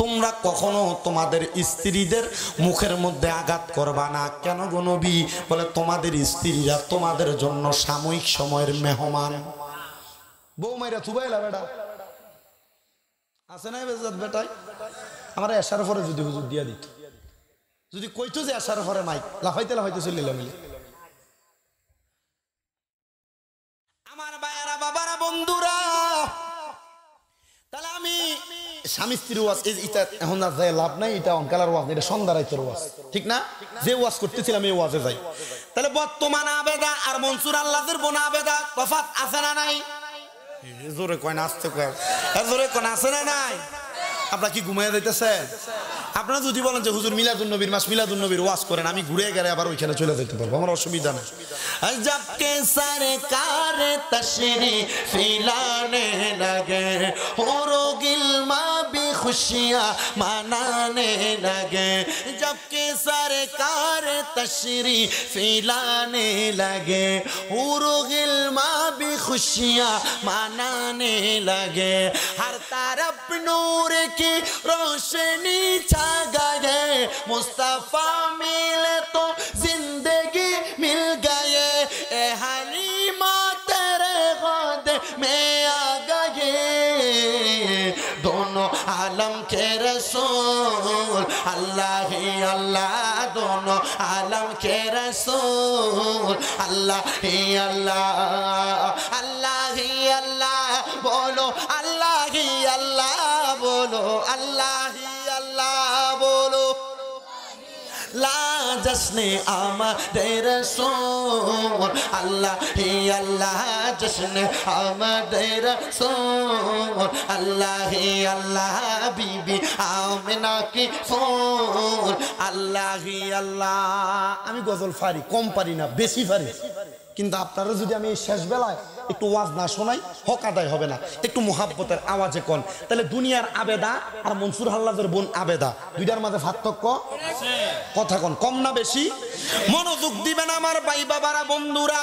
তোমরা কখনো তোমাদের স্ত্রীদের মুখের মধ্যে আঘাত করবা না। কেন গো নবী? বলে তোমাদের স্ত্রীরা তোমাদের জন্য সাময়িক সময়ের মেহমান। বউ মাইরা থুবাইলা বেটা আছে না বেজাত বেটাই? আমার এসার পরে যদি হুজুর দিয়া দিত, যদি কইতো যে এসার পরে মাইক লাফাইতে লাফাইতে চলে মিলে আমার ভাইয়ারা বাবারা বন্ধুরা, তাহলে আমি স্বামী স্ত্রীর ওয়াজ এটা এখন আর যাই লাভ নাই, এটা অনকালার ওয়াজ, এটা সন্ধ্যা রাইতের ওয়াজ, ঠিক না? যে ওয়াজ করতেছিলাম এই ওয়াজে যাই। তাহলে বর্তমান আবেদা আর মনসুর আল্লাহদের বোন আবেদা তফাৎ আছে না নাই? জোরে কয় না, আসতে কয়, জোরে কয় না, আছে না নাই? আপনারা কি ঘুমাইয়া যাইতেছেন? আপনারা যদি বলেন যে হুজুর মিলাদুন নবীর মাস, মিলাদুন নবীর ওয়াজ করেন, আমি ঘুরে গেলে আবার ওইখানে চলে যেতে পারবো, আমার অসুবিধা নেই। জবকে সরকার তশরিফ লানে লগে, হুরো গিলমা भी खुशियाँ मनाने लगे, जबकि सरकार तशरीफ लाने लगे, हुरो गिलमा भी खुशियाँ मनाने लगे, हर तरफ नूर की रोशनी छा गए, मुस्तफा मिले तो जिंदगी मिल गए, ए हलीमा तेरे गोद में आ गए, दोनों आलम के रसूल अल्लाह ही अल्लाह, दोनों आलम के रसूल अल्लाह ही अल्लाह, अल्लाह ही अल्लाह बोलो, अल्लाह ही अल्लाह बोलो, अल्लाह ही अल्लाह बोलो। ला जश्ने आमद रसूल अल्लाह ही अल्लाह, जश्ने आमद रसूल अल्लाह ही अल्लाह, बीबी आमिना की फूल अल्लाह ही अल्लाह। আমি গজল পারি, কম পারি না, বেশি পারি, কিন্তু আপনারা যদি আমি শেষ বেলায় একটু ওয়াজ না শোনাই হক আদায় হবে না। একটু মুহাব্বতের আওয়াজে কোন, তাহলে দুনিয়ার আবেদা আর মনসুর আল্লাহদের বোন আবেদা দুইটার মাঝে পার্থক্য কথা কোন, কম না বেশি? মনোযোগ দিবেন আমার ভাই বাবারা বন্ধুরা।